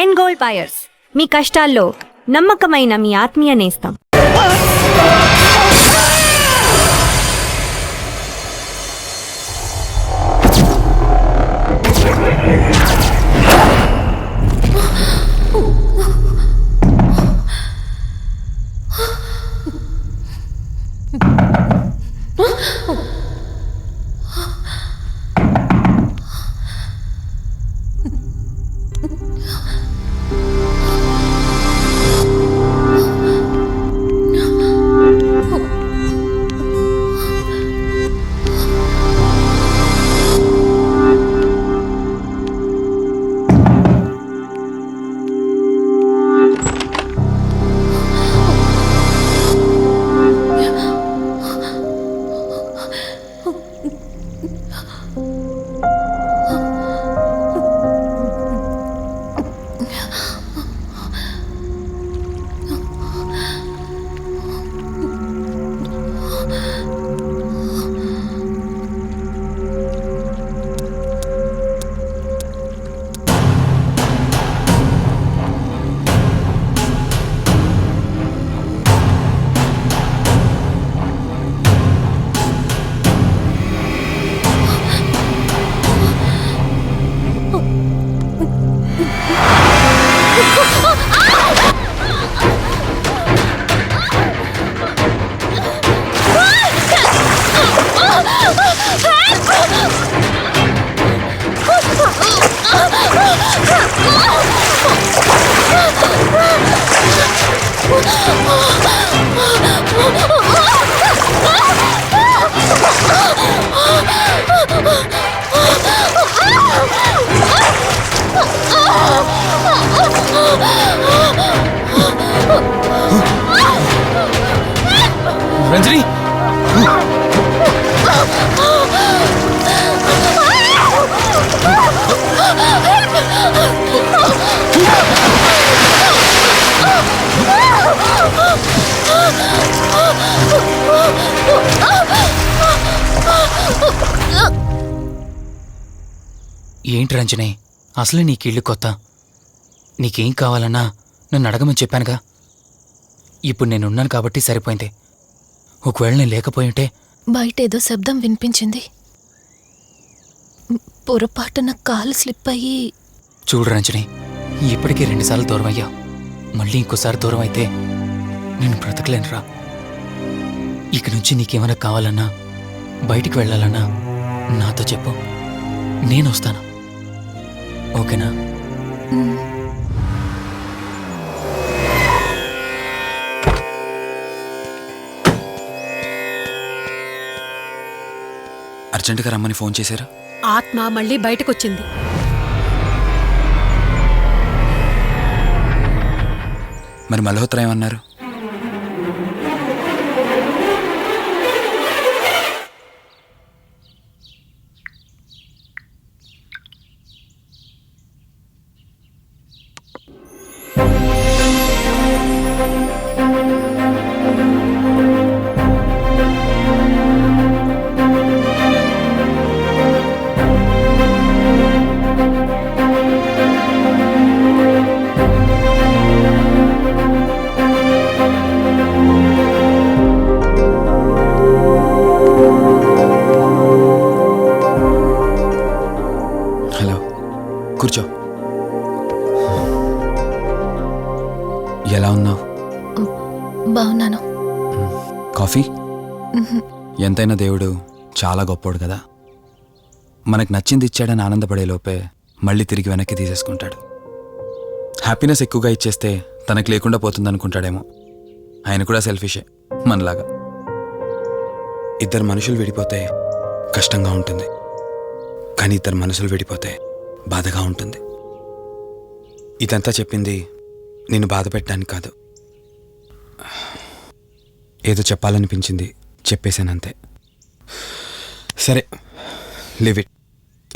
End gold buyers, మీ కష్టాల్లో నమ్మకమైన మీ ఆత్మీయ నేస్తం. రంజని, ఏంటి రంజని, అసలే నీకు ఇల్లు కొత్త. నీకేం కావాలన్నా నన్ను అడగమని చెప్పానుగా. ఇప్పుడు నేనున్నాను కాబట్టి సరిపోయింది. ఒకవేళ నేను లేకపోయింటే బయట ఏదో శబ్దం వినిపించింది. పొరపాటున కాలు స్లిప్ అయ్యి. చూడు రంజని, ఇప్పటికే 2 సార్లు దూరం అయ్యావు. మళ్ళీ ఇంకోసారి దూరం అయితే నేను బ్రతకలేనురా. ఇక నుంచి నీకేమైనా కావాలన్నా, బయటికి వెళ్ళాలన్నా నాతో చెప్పు, నేను వస్తాను. ఓకేనా? అర్జెంటుగా రమ్మని ఫోన్ చేశారా? ఆత్మ మళ్ళీ బయటకొచ్చింది. మరి మల్హోత్రా ఏమన్నారు? కూర్చో. ఎలా ఉన్నావు? బాగున్నాను. కాఫీ? ఎంతైనా దేవుడు చాలా గొప్పోడు కదా. మనకు నచ్చింది ఇచ్చాడని ఆనందపడే లోపే మళ్ళీ తిరిగి వెనక్కి తీసేసుకుంటాడు. హ్యాపీనెస్ ఎక్కువగా ఇచ్చేస్తే తనకు లేకుండా పోతుందనుకుంటాడేమో. ఆయన కూడా సెల్ఫిషే మనలాగా. ఇద్దరు మనుషులు విడిపోతే కష్టంగా ఉంటుంది, కానీ ఇద్దరు మనసులు విడిపోతే బాధగా ఉంటుంది. ఇదంతా చెప్పింది నేను బాధ పెట్టడానికి కాదు. ఏదో చెప్పాలనిపించింది, చెప్పేశానంతే. సరే, లివ్ ఇట్.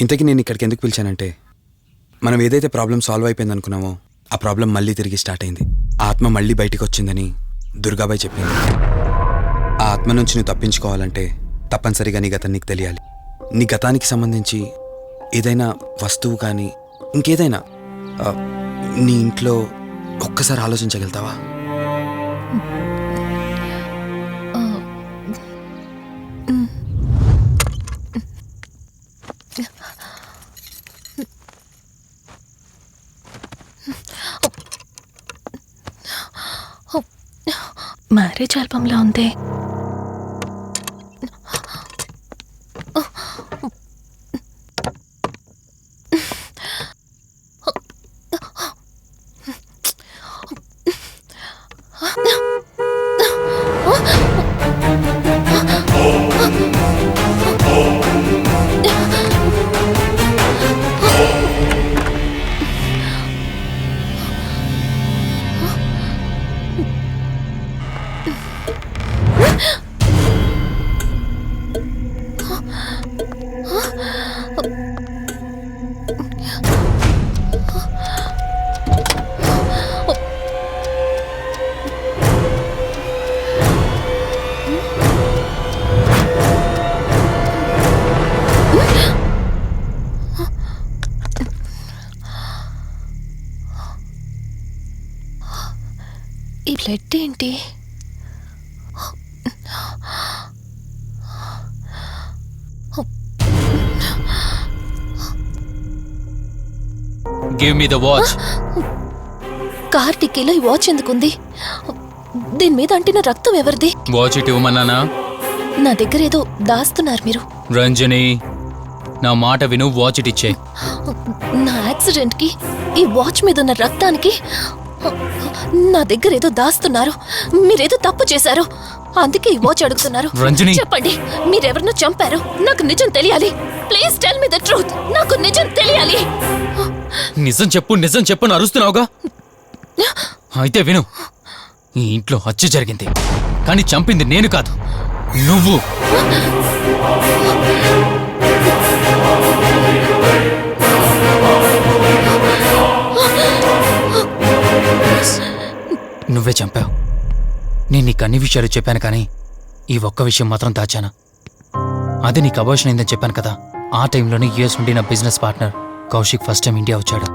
ఇంతకీ నేను ఇక్కడికి ఎందుకు పిలిచానంటే, మనం ఏదైతే ప్రాబ్లం సాల్వ్ అయిపోయింది అనుకున్నామో ఆ ప్రాబ్లం మళ్ళీ తిరిగి స్టార్ట్ అయింది. ఆత్మ మళ్ళీ బయటికి వచ్చిందని దుర్గాబాయ్ చెప్పింది. ఆ ఆత్మ నుంచి నువ్వు తప్పించుకోవాలంటే తప్పనిసరిగా నీ గతం నీకు తెలియాలి. నీ గతానికి సంబంధించి ఏదైనా వస్తువు కానీ ఇంకేదైనా నీ ఇంట్లో ఒక్కసారి ఆలోచించగలుగుతావా? మ్యారేజ్ ఆల్బంలా ఉంది. ఈ బ్లడ్ ఏంటి? Give me the watch. Car టిక్కీలో ఈ వాచ్ ఎందుకుంది? దీని మీద అంటిన రక్తం ఎవరిది? వాచ్ ఇటు ఇవ్వమన్నానా? నా దగ్గర ఏదో దాస్తున్నారు మీరు. రంజని, నా మాట విను, వాచ్ ఇటు ఇచ్చే. నా యాక్సిడెంట్ కి ఈ వాచ్ మీద ఉన్న రక్తానికి నా దగ్గర ఏదో దాస్తున్నారు. మీరేదో తప్పు చేశారు, అందుకే ఈ వాచ్ అడుగుతున్నారు. రంజని, చెప్పండి, మీరెవరినో చంపారు. నాకు నిజం తెలియాలి. Please tell me the truth. నాకు నిజం తెలియాలి. నిజం చెప్పు, నిజం చెప్పు అని అరుస్తున్నావుగా. అయితే విను, ఈ ఇంట్లో హత్య జరిగింది, కానీ చంపింది నేను కాదు, నువ్వు. నువ్వే చంపావు. నేను నీకు అన్ని విషయాలు చెప్పాను, కానీ ఈ ఒక్క విషయం మాత్రం దాచాను. అది నీకు అబార్షన్ అయిందని చెప్పాను కదా. ఆ టైంలోనే యూఎస్ నుండి నా business partner Kaushik first time India వచ్చాడు.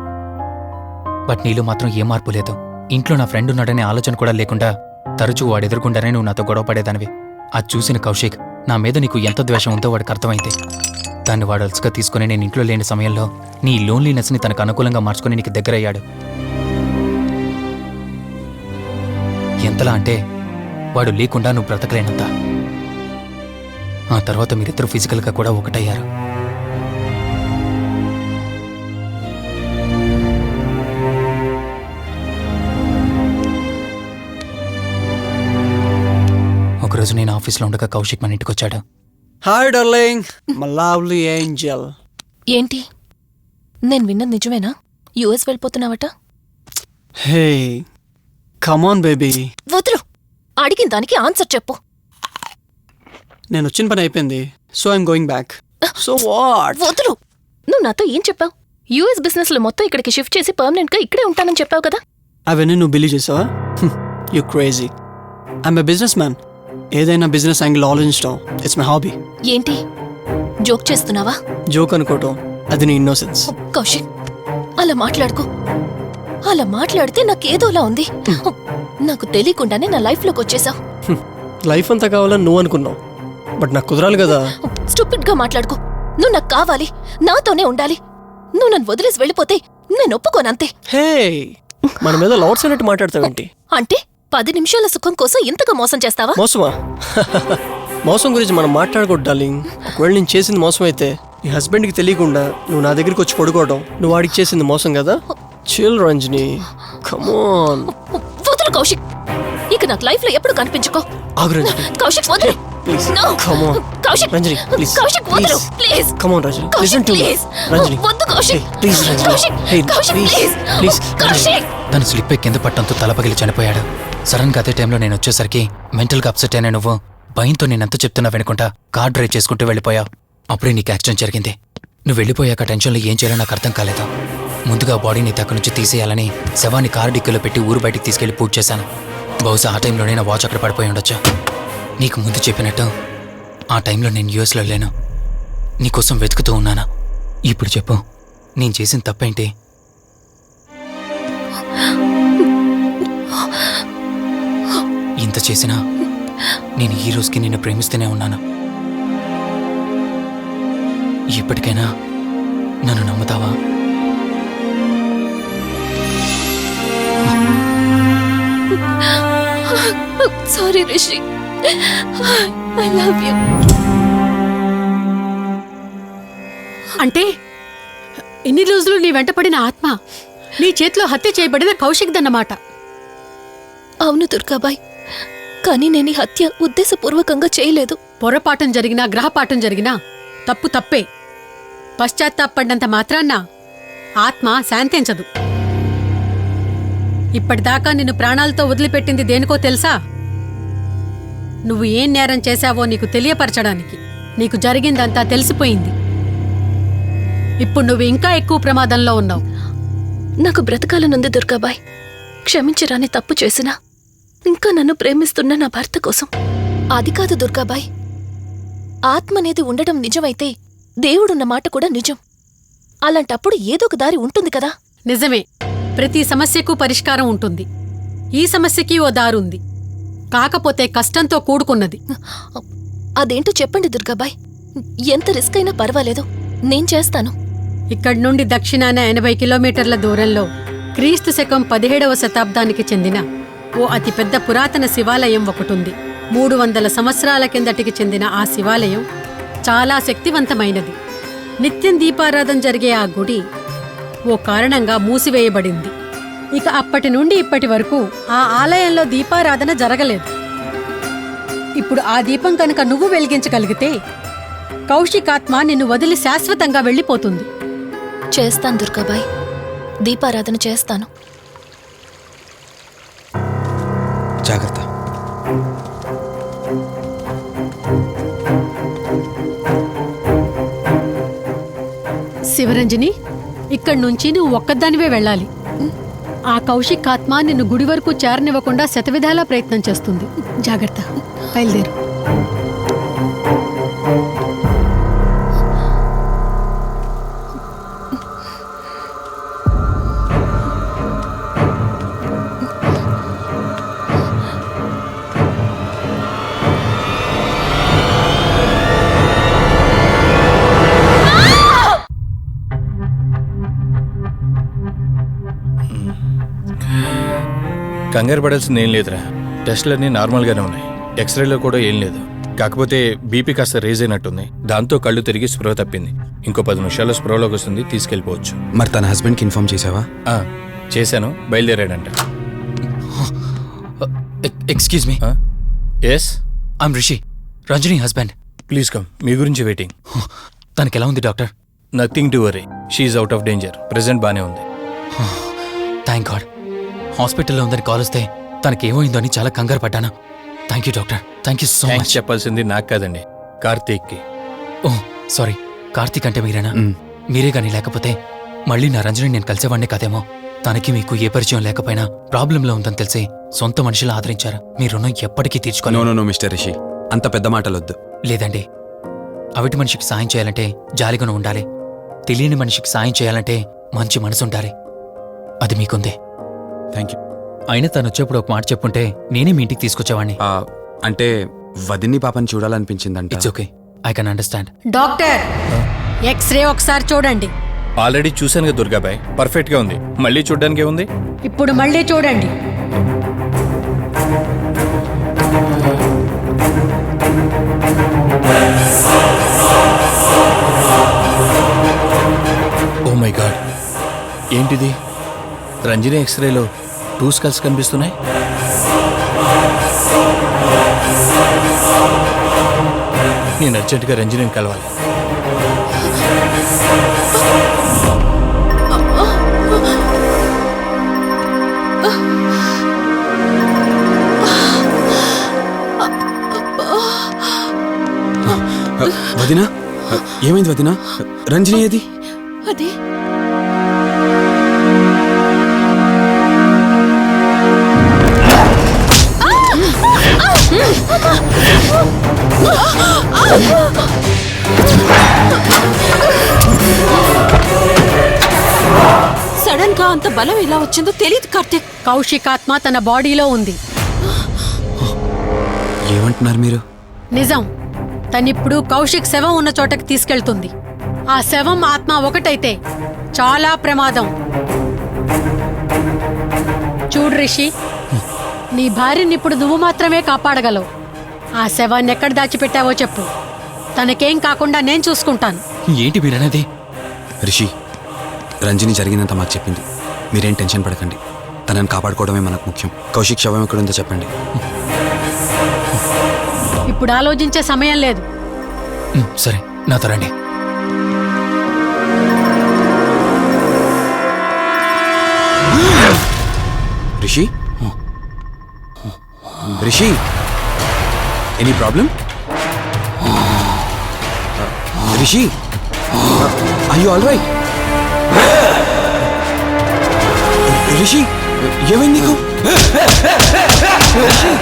బట్ నీలో మాత్రం ఏ మార్పు లేదు. ఇంట్లో నా ఫ్రెండ్ ఉన్నాడనే ఆలోచన కూడా లేకుండా తరచూ వాడు ఎదుర్కొండానే నువ్వు నాతో గొడవ పడేదానివి. అది చూసిన కౌశిక్ నా మీద నీకు ఎంత ద్వేషం ఉందో వాడికి అర్థమైంది. దాన్ని వాడు అలసుగా తీసుకుని నేను ఇంట్లో లేని సమయంలో నీ లోన్లీనెస్ని తనకు అనుకూలంగా మార్చుకుని నీకు దగ్గరయ్యాడు. ఎంతలా అంటే వాడు లేకుండా నువ్వు బ్రతకలేనంత. ఆ తర్వాత మీరిద్దరు ఫిజికల్గా కూడా ఒకటయ్యారు. ఒకరోజు నేను ఆఫీస్లో ఉండగా కౌశిక్ మన ఇంటికి వచ్చాడు. Hi darling, my lovely angel. ఏంటి, నేను విన్నది నిజమేనా? యుఎస్ వెళ్ళిపోతున్నావట? Hey come on baby. వదులు, అడిగిన దానికి ఆన్సర్ చెప్పు. నేను వచ్చిన పని అయిపోయింది, so I'm going back. So what? వదులు. నువ్వు నాతో ఏం చెప్పావు? యుఎస్ బిజినెస్ లో మొత్తం ఇక్కడికి షిఫ్ట్ చేసి పర్మనెంట్ గా ఇక్కడే ఉంటానని చెప్పావు కదా. అవన్నీ నువ్వు బిలీవ్ చేసావా? You crazy. I'm a business man. ఏదైనా బిజినెస్ యాంగిల్ ఆలోచించడం ఇట్స్ మై హాబీ. ఏంటి, జోక్ చేస్తున్నావా? జోక్ అనుకోవటం అది నీ ఇన్నోసెన్స్. కౌశిక్, అలా మాట్లాడుకో. అలా మాట్లాడితే నాకేదోలా ఉంది. నాకు తెలియకుండానే నా లైఫ్ లోకి వచ్చేసావు. లైఫ్ అంతా కావాలని నువ్వు అనుకున్నావు, బట్ నాకు కుదరాలి కదా. స్టూపిడ్ గా మాట్లాడుకో. నువ్వు నాకు కావాలి, నాతోనే ఉండాలి. నువ్వు నన్ను వదిలేసి వెళ్ళిపోతే నేను ఒప్పుకోనంతే. హే, మన మీద లవర్స్ అన్నట్టు మాట్లాడతావేంటి? అంటే 10 నిమిషాల సుఖం కోసం ఇంతగా మోసం చేస్తావా? మోసమా? మోసం గురించి మనం మాట్లాడకూడదు డార్లింగ్. ఒకవేళ నేను చేసింది మోసం అయితే నీ హస్బెండ్కి తెలియకుండా నువ్వు నా దగ్గరికి వచ్చి పడుకోవడం నువ్వు వాడికి చేసింది మోసం కదా. Chill Ranjani, come on. వదులు కౌశిక్, ఇక నాకు లైఫ్ లో ఎప్పుడు కనిపించుకో. ఆగు రంజని, కౌశిక్ వదులు. Please. No. Come on Kaushik, Ranjani, please. Kaushik వదులు please. Come on Ranjani, Kaushik, listen to me. please. Ranjani, వద్దు Kaushik. Please Ranjani. Kaushik, hey Kaushik, please please. Please. Kaushik. తను స్లిప్ కింద పట్టడంతో తలపగిలి చనిపోయాడు. సడన్ గా అదే టైంలో నేను వచ్చేసరికి మెంటల్ గా అప్సెట్ అయినా నువ్వు భయంతో నేనెంత చెప్తున్నా వెనుకుంటా కార్ డ్రైవ్ చేసుకుంటూ వెళ్ళిపోయావు. అప్పుడే నీకు యాక్సిడెంట్ జరిగింది. నువ్వు వెళ్ళిపోయాక టెన్షన్లో ఏం చేయాలో నాకు అర్థం కాలేదు. ముందుగా బాడీని అక్కడి నుంచి తీసేయాలని శవాన్ని కారు డిక్కీలో పెట్టి ఊరు బయటికి తీసుకెళ్లి పూజ చేశాను. బహుశా ఆ టైంలోనే నా వాచ్ అక్కడ పడిపోయి ఉండొచ్చు. నీకు ముందు చెప్పినట్టు ఆ టైంలో నేను యూఎస్లో లేను. నీకోసం వెతుకుతూ ఉన్నాను. ఇప్పుడు చెప్పు, నేను చేసిన తప్పేంటి? ఇంత చేసినా నేను ఈ రోజుకి నిన్ను ప్రేమిస్తూనే ఉన్నాను. ఇప్పటికైనా నన్ను నమ్ముతావా? Sorry Rishi, I love you. అంటే ఇన్ని రోజులు నీ వెంటపడిన ఆత్మ నీ చేతిలో హత్య చేయబడిన కౌశిక్ దన్నమాట. అవును దుర్గాబాయ్, కానీ నేను ఈ హత్య ఉద్దేశపూర్వకంగా చేయలేదు. పొరపాఠం జరిగినా గ్రహపాఠం జరిగినా తప్పు తప్పే. పశ్చాత్తాపడినంత మాత్రాన్న ఆత్మ శాంతించదు. ఇప్పటిదాకా నిన్ను ప్రాణాలతో వదిలిపెట్టింది దేనికో తెలుసా? నువ్వు ఏం నేరం చేశావో నీకు తెలియపరచడానికి. నీకు జరిగిందంతా తెలిసిపోయింది. ఇప్పుడు నువ్వు ఇంకా ఎక్కువ ప్రమాదంలో ఉన్నావు. నాకు బ్రతకాలనుంది దుర్గాబాయ్. క్షమించరాని తప్పు చేసినా ఇంకా నన్ను ప్రేమిస్తున్న నా భర్త కోసం. అది కాదు దుర్గాబాయ్, ఆత్మ అనేది ఉండడం నిజమైతే దేవుడున్న మాట కూడా నిజం. అలాంటప్పుడు ఏదో ఒక దారి ఉంటుంది కదా. నిజమే, ప్రతి సమస్యకు పరిష్కారం ఉంటుంది. ఈ సమస్యకి ఓ దారుంది, కాకపోతే కష్టంతో కూడుకున్నది. అదేంటో చెప్పండి దుర్గాబాయ్. ఎంత రిస్క్ అయినా పర్వాలేదు, నేను చేస్తాను. ఇక్కడి నుండి దక్షిణాన 80 కిలోమీటర్ల దూరంలో క్రీస్తు శకం 17వ శతాబ్దానికి చెందిన ఓ అతిపెద్ద పురాతన శివాలయం ఒకటుంది. 300 సంవత్సరాల కిందటికి చెందిన ఆ శివాలయం చాలా శక్తివంతమైనది. నిత్యం దీపారాధన జరిగే ఆ గుడి ఓ కారణంగా మూసివేయబడింది. ఇక అప్పటి నుండి ఇప్పటి వరకు ఆ ఆలయంలో దీపారాధన జరగలేదు. ఇప్పుడు ఆ దీపం కనుక నువ్వు వెలిగించగలిగితే కౌశికాత్మ నిన్ను వదిలి శాశ్వతంగా వెళ్ళిపోతుంది. చేస్తాను దుర్గాబాయ్, దీపారాధన చేస్తాను. జాగ్రత్త. శివరంజని, ఇక్కడి నుంచి నువ్వు ఒక్కదానివే వెళ్ళాలి. ఆ కౌశిక్ ఆత్మ నిన్ను గుడి వరకు చేరనివ్వకుండా శతవిధాలా ప్రయత్నం చేస్తుంది. జాగ్రత్త, బయలుదేరు. కంగారు పడాల్సింది ఏం లేదురా. టెస్టులన్నీ నార్మల్గానే ఉన్నాయి. ఎక్స్రేలో కూడా ఏం లేదు. కాకపోతే బీపీ కాస్త రేజ్ అయినట్టుంది. దాంతో కళ్ళు తిరిగి స్పృహ తప్పింది. ఇంకో 10 నిమిషాల్లో స్పృహలోకి వస్తుంది, తీసుకెళ్ళిపోవచ్చు. మరి తన హస్బెండ్కి ఇన్ఫార్మ్ చేసావా? చేశాను, బయలుదేరాడంట. Excuse me. Yes, I'm Rishi, Ranjani husband. Please come. మీ గురించి వెయిటింగ్. తనకి ఎలా ఉంది doctor? Nothing to worry, she's out of danger. Present బానే ఉంది. Thank God. హాస్పిటల్లో ఉందని కాల్ వస్తే తనకేమైందో అని చాలా కంగారు పడ్డాను. Thank you doctor, thank you so thanks much. చెప్పాల్సింది నాకు కాదండి, కార్తీక్కి. ఓ సారీ, కార్తీక్ అంటే మీరేనా? మీరే కానీ లేకపోతే మళ్ళీ నా రంజని నేను కలిసేవాడినే కాదేమో. తనకి మీకు ఏ పరిచయం లేకపోయినా ప్రాబ్లంలో ఉందని తెలిసి సొంత మనుషులు ఆదరించారు. మీ రుణం ఎప్పటికీ తీర్చుకోను. నో మిస్టర్ రిషి, అంత పెద్ద మాటలొద్దు. లేదండి, అవిటి మనిషికి సాయం చేయాలంటే జాలిగుణం ఉండాలి. తెలియని మనిషికి సాయం చేయాలంటే మంచి మనసు ఉండాలి. అది మీకుందే. Thank you. అయినా తను వచ్చేప్పుడు ఒక మాట చెప్పుంటే నేనే మీ ఇంటికి తీసుకొచ్చేవాడిని. అంటే వదిన్ని పాపని చూడాలనిపించిందంట. It's okay, I can understand. Doctor, x-ray ఒకసారి చూడండి. ఆల్రెడీ చూశాను కదా దుర్గాబాయ్, పర్ఫెక్ట్గా ఉంది. మళ్ళీ చూడ్డానికి ఏముంది? ఇప్పుడు మళ్ళీ చూడండి. ఓ మై గాడ్, ఏంటిది? రంజని ఎక్స్రేలో 2 స్కల్స్ కనిపిస్తున్నాయి. నేను అర్జెంటుగా రంజనిని కలవాలి. వదినా, ఏమైంది వదినా? రంజని ఏది? అదే సడన్ గా అంత బలం ఎలా వచ్చిందో తెలియదు కార్తీక్. కౌశికాత్మ తన బాడీలో ఉంది. ఏమంటున్నారు మీరు? నిజం. తనిప్పుడు కౌశిక్ శవం ఉన్న చోటకి తీసుకెళ్తుంది. ఆ శవం ఆత్మ ఒకటైతే చాలా ప్రమాదం. చూడు రిషి, నీ భార్యని ఇప్పుడు నువ్వు మాత్రమే కాపాడగలవు. ఆ శవాన్ని ఎక్కడ దాచిపెట్టావో చెప్పు. తనకేం కాకుండా నేను చూసుకుంటాను. ఏంటి మీరనేది? రిషి, రంజని జరిగినంత మాకు చెప్పింది. మీరేం టెన్షన్ పడకండి. తనని కాపాడుకోవడమే మనకు ముఖ్యం. కౌశిక్ శవం ఎక్కడుందో చెప్పండి. ఇప్పుడు ఆలోచించే సమయం లేదు. సరే, నాతో రండి. Rishi, Rishi, any problem? Rishi, are you all right? Rishi, ఏమైంది నీకు? రిషి,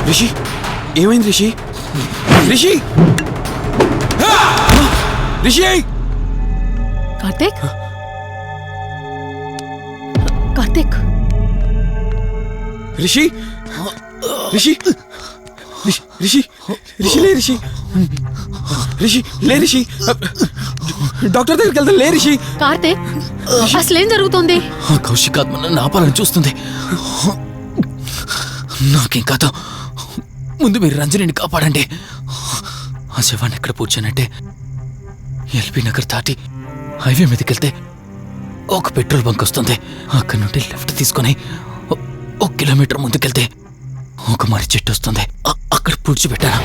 రిషి, ఏమైంది రిషి? రిషి, రిషి! కార్తీక్, కార్తీక్, రిషి, రిషి, రిషి, రిషి లే రిషి, రిషి లే రిషి, డాక్టర్ దగ్గరికి వెళ్తాం. లే రిషి. కార్తీక్, అసలేం జరుగుతుంది? ఆ కౌశిక్ ఆత్మ నన్ను ఆపాలని చూస్తుంది. నాకేం కాదు. ముందు మీరు రంజనిని కాపాడండి. ఆ శవాన్ని ఎక్కడ పూడ్చానంటే ఎల్బీ నగర్ దాటి హైవే మీదకెళ్తే ఒక పెట్రోల్ బంక్ వస్తుంది. అక్కడి నుండి లెఫ్ట్ తీసుకొని 1 కిలోమీటర్ ముందుకెళ్తే ఒక మర్రి చెట్టు వస్తుంది. అక్కడ పూడ్చిపెట్టాను.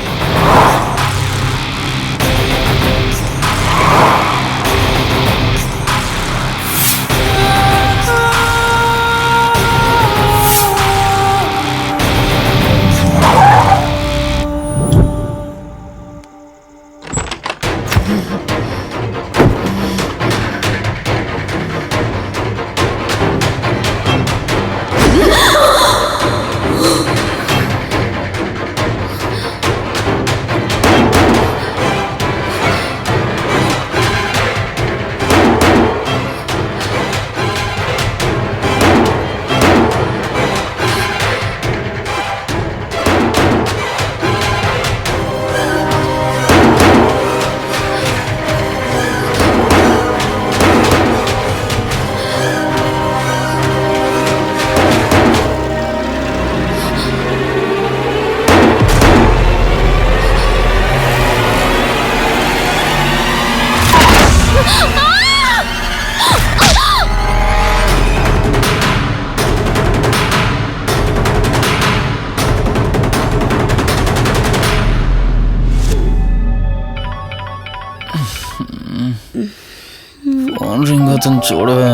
ఫోన్ రింగ్ అవుతుంది, చూడవే.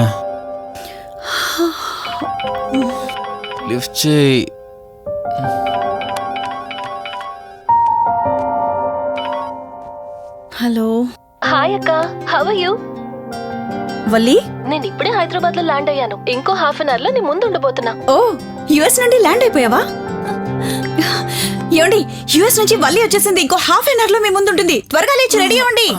లిఫ్ట్ చేయి. హలో. హాయ్ అక్క, హౌ ఆర్ యు? వల్లి, నేను ఇప్పుడే హైదరాబాద్ లో ల్యాండ్ అయ్యాను. ఇంకో ½ అన్ అవర్ లో నీ ముందు ఉండబోతున్నా. ఓ యుఎస్ నుండి ల్యాండ్ అయిపోయావా? ఏమండి, యుఎస్ నుంచి వల్లి వచ్చేసింది. ఇంకో ½ అన్ అవర్ లో మీ ముందు ఉంటుంది. త్వరగా లేచి రెడీ అవ్వండి.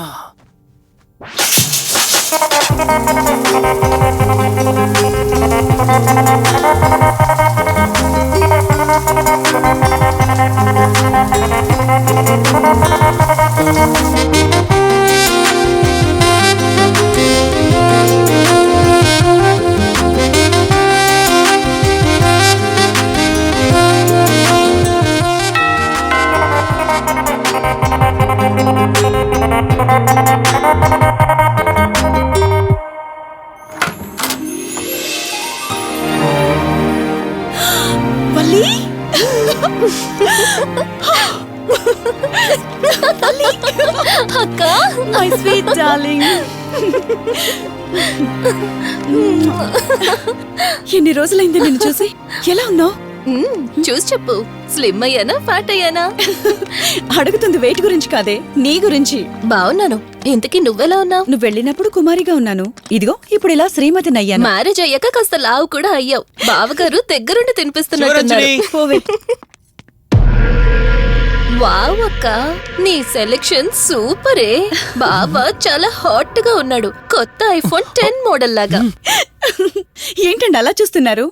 వల్లి, అక్క, మై స్వీట్ డార్లింగ్. ఎన్ని రోజులైంది నిన్ను చూసి. ఎలా ఉన్నావు? చూసి చెప్పు. స్లిమ్ అయ్యానా, ఫ్యాట్ అయ్యానా? అడుగుతుంది వెయిట్ గురించి కాదే, నీ గురించి. బాగున్నాను. ఇంతకీ నువ్వెలా ఉన్నావు? నువ్వు వెళ్ళినప్పుడు కుమారిగా ఉన్నాను. ఇదిగో ఇప్పుడు ఇలా శ్రీమతిని అయ్యాను. మ్యారేజ్ అయ్యాక కాస్త లావు కూడా అయ్యావు. బావగారు దగ్గరుండి తినిపిస్తున్నట్టున్నారు. పోవే. వావ్ అక్క, నీ సెలెక్షన్ సూపరే. బావ చాలా హాట్ గా ఉన్నాడు, కొత్త ఐఫోన్ 10 మోడల్ లాగా. ఏంటండి అలా చూస్తున్నారు?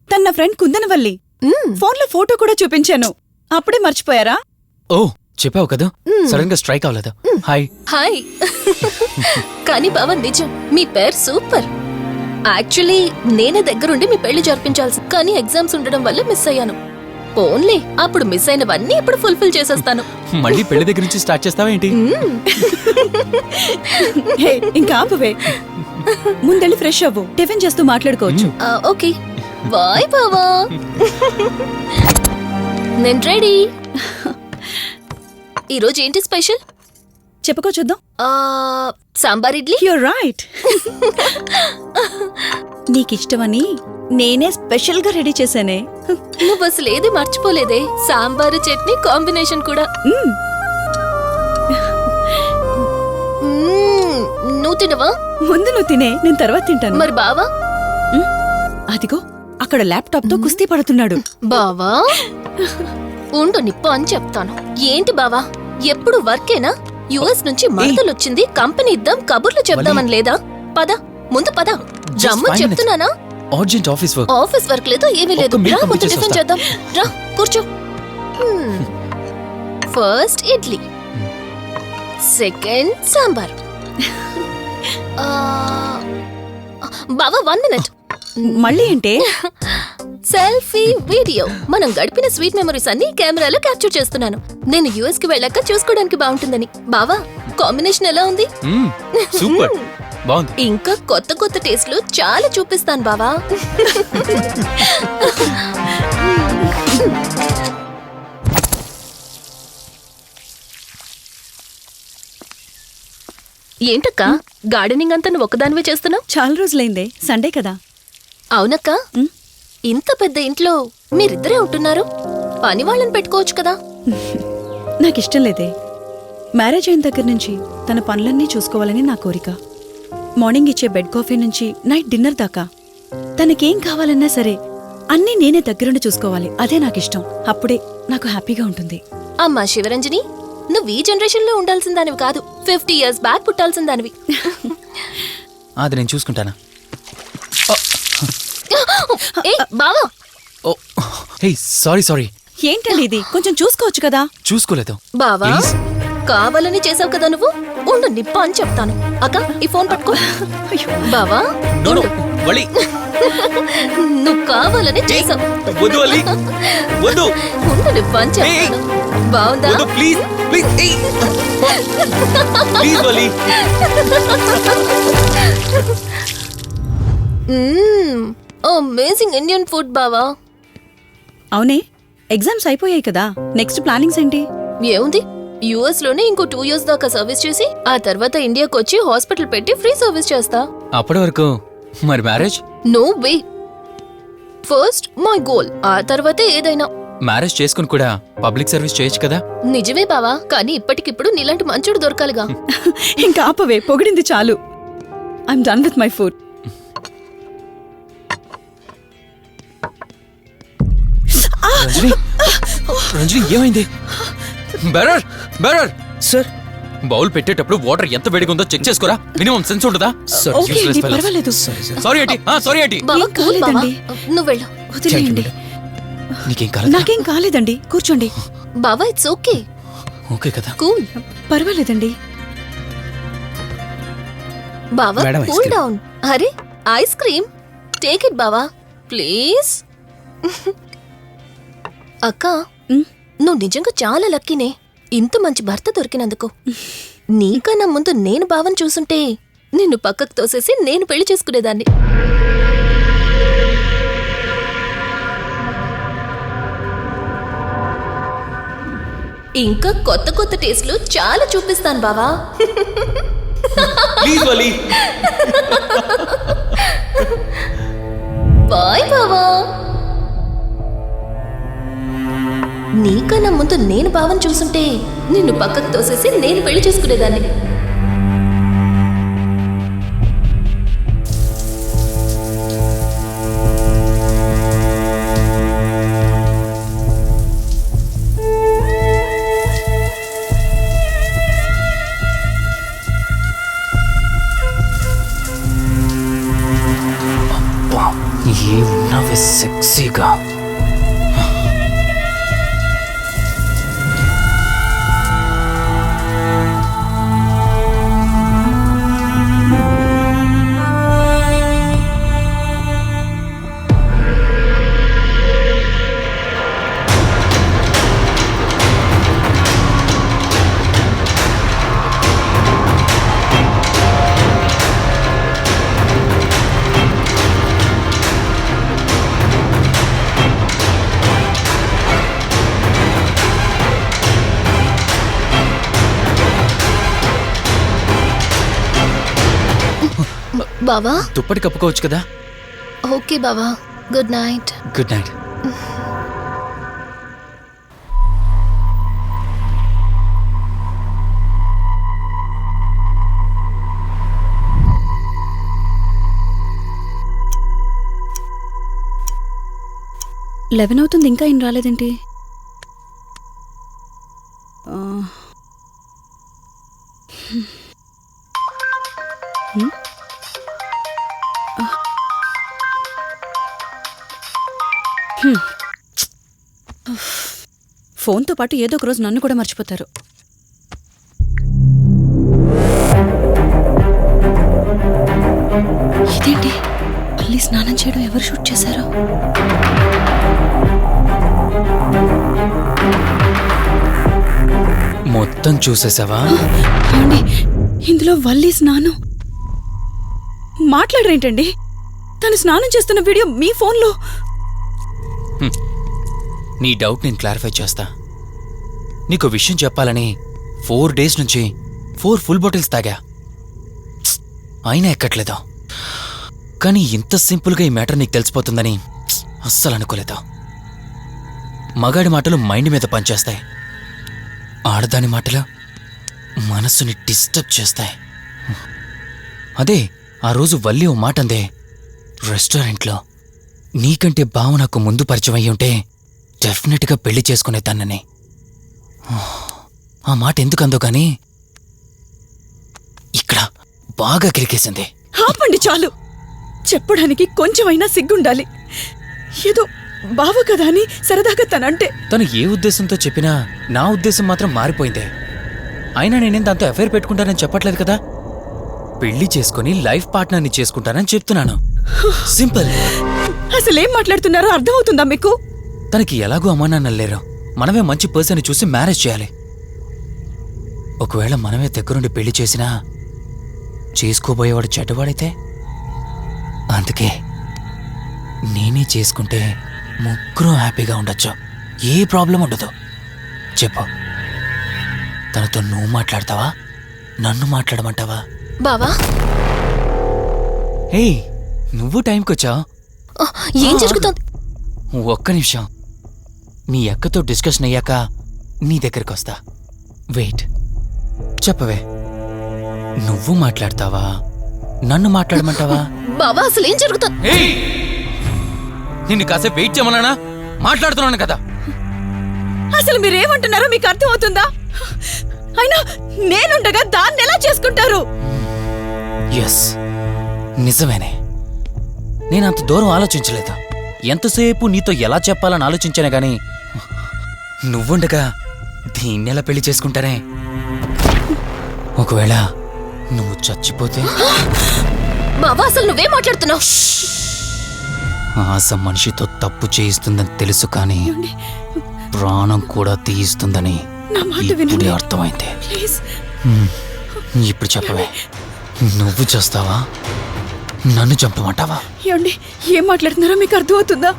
తన నా ఫ్రెండ్ కుందనవల్లి. ఫోన్లో ఫోటో కూడా చూపించాను. అప్పుడే మర్చిపోయారా? ఓ చెప్పావు కదా, సడన్ గా స్ట్రైక్ అవ్వలేదు. హాయ్. హాయ్. కానీ బావ నిజం, మీ పేరు సూపర్. యాక్చువల్లీ నేనే దగ్గరుండి మీ పెళ్లి జరిపించాల్సి, కానీ ఎగ్జామ్స్ ఉండడం వల్ల మిస్ అయ్యాను. పోన్లే, అప్పుడు మిస్ అయినవన్నీ ఇప్పుడు ఫుల్ఫిల్ చేసేస్తాను. మళ్ళీ పెళ్లి దగ్గర నుంచి స్టార్ట్ చేస్తావా ఏంటి? హే, ఇంకా ఆపువే. ముందెళ్ళి ఫ్రెష్ అవ్వు, టిఫిన్ చేస్తూ మాట్లాడుకోవచ్చు. ఓకే బాయ్ బావా. నేను రెడీ. ఈరోజు ఏంటి స్పెషల్? చెప్పుకో చూద్దాం. సాంబార్ ఇడ్లీ. You're right. నీకిష్టమని నేనే స్పెషల్ గా రెడీ చేశానే. నువ్వు అసలు ఏది మర్చిపోలేదే, సాంబారు చట్నీ కాంబినేషన్ కూడా. నువ్వు తినవా? ముందు నువ్వు తినే, నేను తర్వాత తింటాను. మరి బావా? అదిగో అక్కడ ల్యాప్టాప్ తో కుస్తీ పడుతున్నాడు. బావా ఉండు, నిప్పు అని చెప్తాను. ఏంటి బావా, ఎప్పుడు వర్కేనా? యుఎస్ నుంచి మరదలొచ్చింది, కంపెనీ ఇద్దాం, కబుర్లు చెప్దామని లేదా? పద ముందు పద. జమ్ము చెప్తున్నానా? Urgent office work. Office work లేదు, ఏమీ లేదు. రా ముందు టిఫిన్ చేద్దాం. రా కూర్చో. First idli, second sambar. బావా 1 మినిట్. మళ్ళీ అంటే సెల్ఫీ వీడియో. మనం గడిపిన స్వీట్ మెమరీస్ అన్ని కెమెరాలో క్యాప్చర్ చేస్తున్నాను. నేను యుఎస్ కి వెళ్ళాక చూసుకోవడానికి బాగుంటుందని. బావా కాంబినేషన్ ఎలా ఉంది? సూపర్, బాగుంది. ఇంకా కొత్త కొత్త టేస్ట్లు చాలా చూపిస్తాను బావా. ఏంటక్క, గార్డెనింగ్ అంతా నువ్వు ఒకదానివే చేస్తున్నావు? చాలా రోజులైందే, సండే కదా. అవునక్క, ఇంత పెద్ద ఇంట్లో మీరిద్దరే ఉంటున్నారు, పని వాళ్ళని పెట్టుకోవచ్చు కదా. నాకిష్టం లేదే. మ్యారేజ్ అయిన దగ్గర నుంచి తన పనులన్నీ చూసుకోవాలని నా కోరిక. మార్నింగ్ ఇచ్చే బెడ్ కాఫీ నుంచి నైట్ డిన్నర్ దాకా తనకేం కావాలన్నా సరే అన్నీ నేనే దగ్గరుండి చూసుకోవాలి. అదే నాకిష్టం. అప్పుడే నాకు హ్యాపీగా ఉంటుంది. అమ్మా శివరంజని, నువ్వు ఈ జనరేషన్ లో ఉండాల్సిన దానివి కాదు, 50 years బ్యాక్ పుట్టాల్సిన దానివి. అది నేను చూసుకుంటానా? బావా. ఓ హే, సారీ. ఏంటండి ఇది, కొంచెం చూసుకోవచ్చు కదా. చూసుకోలేదు. బావా కావాలని చేసావు కదా నువ్వు. ఉండు నిప్ప అని చెప్తాను. అక్క ఈ ఫోన్ పట్టుకో. బావా నువ్వు కావాలని చేసావు. ఉండు నిప్ప అని చెప్తాను. బావుందా? అమేజింగ్ ఇండియన్ ఫుడ్ బావా. అవునే, ఎగ్జామ్స్ అయిపోయాయి కదా, నెక్స్ట్ ప్లానింగ్స్ ఏంటి? ఏముంది, యుఎస్ లోనే ఇంకో 2 years దాకా సర్వీస్ చేసి ఆ తర్వాత ఇండియాకి వచ్చి హాస్పిటల్ పెట్టి ఫ్రీ సర్వీస్ చేస్తా. అప్పటి వరకు మరి marriage? No way. First my goal, ఆ తర్వాతే ఏదైనా. మ్యారేజ్ చేసుకుని కూడా పబ్లిక్ సర్వీస్ చేయొచ్చు కదా. నిజమే బావా, కానీ ఇప్పటికిప్పుడు నీలాంటి మంచుడు దొరకాలిగా. ఇంకా ఆపవే, పొగిడింది చాలు. I'm done with my food. Ranjani ఏమైంది? బెరర్ సార్, బౌల్ పెట్టేటప్పుడు వాటర్ ఎంత వేడిగా ఉందో చెక్ చేసుకోరా. మినిమం సెన్స్ ఉంటుందా? ఓకే అండి, పర్వాలేదు. Sorry aunty. బావా, కూల్ బావా. నువ్వు వెళ్ళు. వదిలేయండి. నీకేం కాలేదు? నాకేం కాలేదండి, కూర్చోండి. బావా ఇట్స్ ఓకే. ఓకే కదా? కూల్. పర్వాలేదండి. బావా madam, ice cool cream. Down. అరే ఐస్ క్రీమ్, టేక్ ఇట్ బావా ప్లీజ్. అక్క, నువ్వు నిజంగా చాలా లక్కీనే, ఇంత మంచి భర్త దొరికినందుకు. నీకన్నా ముందు నేను బావని చూసుంటే నిన్ను పక్కకు తోసేసి నేను పెళ్లి చేసుకునేదాన్ని. ఇంకా కొత్త కొత్త టేస్ట్లు చాలా చూపిస్తాను బావా. బాయ్ బావా. నీకన్నా ముందు నేను బావని చూసుంటే నిన్ను పక్కకు తోసేసి నేను పెళ్లి చేసుకునేదాన్ని. నువ్వే సెక్సీగా. బావా దుప్పటి కప్పుకోవచ్చు కదా. ఓకే బావా, good night. Good night. Eleven అవుతుంది, ఇంకా ఏం రాలేదేంటి? ఫోన్తో పాటు ఏదో ఒక రోజు నన్ను కూడా మర్చిపోతారు. ఇదేంటి, మళ్ళీ స్నానం చేయడం ఎవరు షూట్ చేశారో? మొత్తం చూసేసావా? ఏమండి, ఇందులో వల్లి స్నానం మాట్లాడరేంటండి? తను స్నానం చేస్తున్న వీడియో మీ ఫోన్లో. నీ డౌట్ నేను క్లారిఫై చేస్తా. నీకు విషయం చెప్పాలని 4 days నుంచి 4 full bottles తాగా, అయినా ఎక్కట్లేదా? కానీ ఇంత సింపుల్గా ఈ మ్యాటర్ నీకు తెలిసిపోతుందని అస్సలు అనుకోలేదా? మగాడి మాటలు మైండ్ మీద పనిచేస్తాయి, ఆడదాని మాటలు మనసుని డిస్టర్బ్ చేస్తాయి. అదే ఆ రోజు వల్లి ఓ మాట అందే రెస్టారెంట్లో, నీకంటే బావ నాకు ముందు పరిచయం అయ్యి ఉంటే డెఫినెట్గా పెళ్లి చేసుకునేదాన్నని. ఆ మాట ఎందుకందో గానీ ఇక్కడ బాగా కిరికేసింది. ఆపండి చాలు, చెప్పడానికి కొంచెమైనా సిగ్గుండాలి. ఏదో బావ కదా అని సరదాగా తనంటే. తను ఏ ఉద్దేశంతో చెప్పినా నా ఉద్దేశం మాత్రం మారిపోయిందే. అయినా నేనేం దాంతో అఫైర్ పెట్టుకుంటానని చెప్పట్లేదు కదా, పెళ్లి చేసుకుని లైఫ్ పార్ట్నర్ని చేసుకుంటానని చెప్తున్నాను. సింపుల్. అసలేం మాట్లాడుతున్నారో అర్థమవుతుందా మీకు? తనకి ఎలాగూ అమ్మా నాన్నలు లేరు, మనమే మంచి పర్సన్ చూసి మ్యారేజ్ చేయాలి. ఒకవేళ మనమే దగ్గరుండి పెళ్లి చేసినా చేసుకోబోయేవాడు చెడ్డవాడైతే, అందుకే నేనే చేసుకుంటే ముగ్గురం హ్యాపీగా ఉండొచ్చు, ఏ ప్రాబ్లం ఉండదు. చెప్పు, తనతో నువ్వు మాట్లాడతావా, నన్ను మాట్లాడమంటావా? బావా హే, నువ్వు టైంకొచ్చావు. ఏం జరుగుతోంది? ఒక్క నిమిషం, మీ అక్కతో డిస్కషన్ అయ్యాక నీ దగ్గరికి వస్తా. వెయిట్, చెప్పవే, నువ్వు మాట్లాడతావా, నన్ను మాట్లాడమంటావా? బావా అసలు ఏం జరుగుతోంది? నిన్ను కాసేపు వెయిట్ చేయమన్నానా? మాట్లాడుతున్నాను కదా. అసలు మీరేమంటున్నారో మీకు అర్థమవుతుందా? అయినా నేనుండగా దాన్ని ఎలా చేసుకుంటారు? ఎస్, నిజమేనే. నేనంత దూరం ఆలోచించలేదు. ఎంతసేపు నీతో ఎలా చెప్పాలని ఆలోచించానే గాని, నువ్వుండగా దీన్నెలా పెళ్లి చేసుకుంటానే? ఒకవేళ నువ్వు చచ్చిపోతే? బావా అసలు నువ్వేం మాట్లాడుతున్నావు? ఆశ మనిషితో తప్పు చేయిస్తుందని తెలుసు, కానీ ప్రాణం కూడా తీయిస్తుందని ఇప్పుడే అర్థమైంది. ఇప్పుడు చెప్పవే, నువ్వు చేస్తావా, నన్ను చంపమంటావా? ఏమండి, ఏం మాట్లాడుతున్నారో మీకు అర్థమవుతుందా?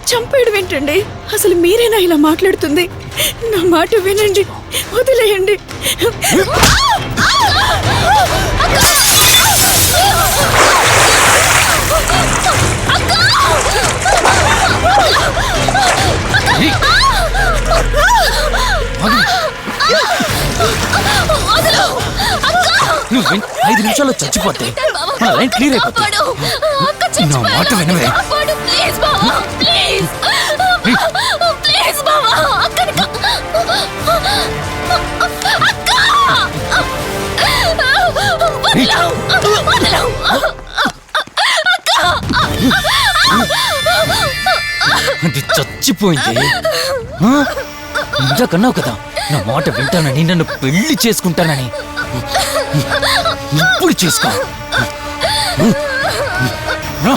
చంపేయడం ఏంటండి? అసలు మీరేనా ఇలా మాట్లాడుతుంది? నా మాట వినండి, వదిలేయండి. నువ్వు 5 నిమిషాల్లో చచ్చిపోతే నా లైన్ క్లియర్ అయిపోతుంది. నా మాట వినవే. అక్క మర్చిపోయింది ఆ? ఇందాకన్నావు కదా నా మాట వింటానని, నన్ను పెళ్లి చేసుకుంటానని. ఇప్పుడు చేసుకో. రా.